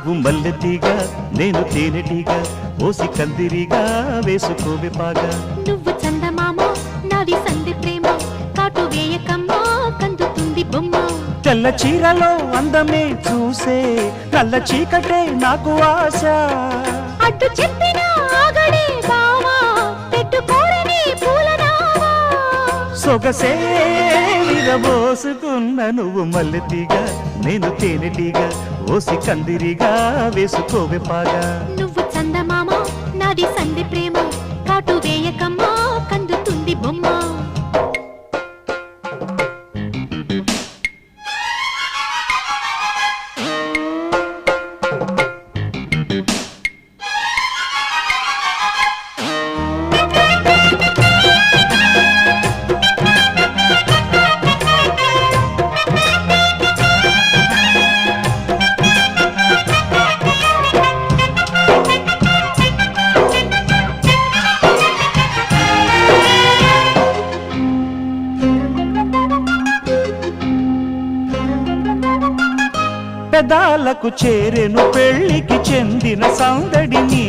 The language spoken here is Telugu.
నువ్వు మల్లెతీగా నేను తేనెటీగా ఓసి కందిరిగా వేసుకోవే పాగా నువ్వు చందమామ నాది సంధి ప్రేమ కాటు వేయకమ్మా కందుతుంది బొమ్మ తెల్ల చీరలో అందమే చూసే నల్ల చీకటే నాకు ఆశ అడ్డు చెప్పిన ఆగడే బావా పెట్టుకోరని పూలనావా సొగసే విరబోసుకున్న నువ్వు మల్లెతీగా నేను తేనెటీగా ఓసి కందిరిగా వేసుకోవే పాగా నువ్వు చందమామ నాది సంధి ప్రేమ కాటు వేయకమ్మా కందుతుంది బొమ్మ పెదాలకు చేరెను పెళ్లికి చెందిన సందడి నీ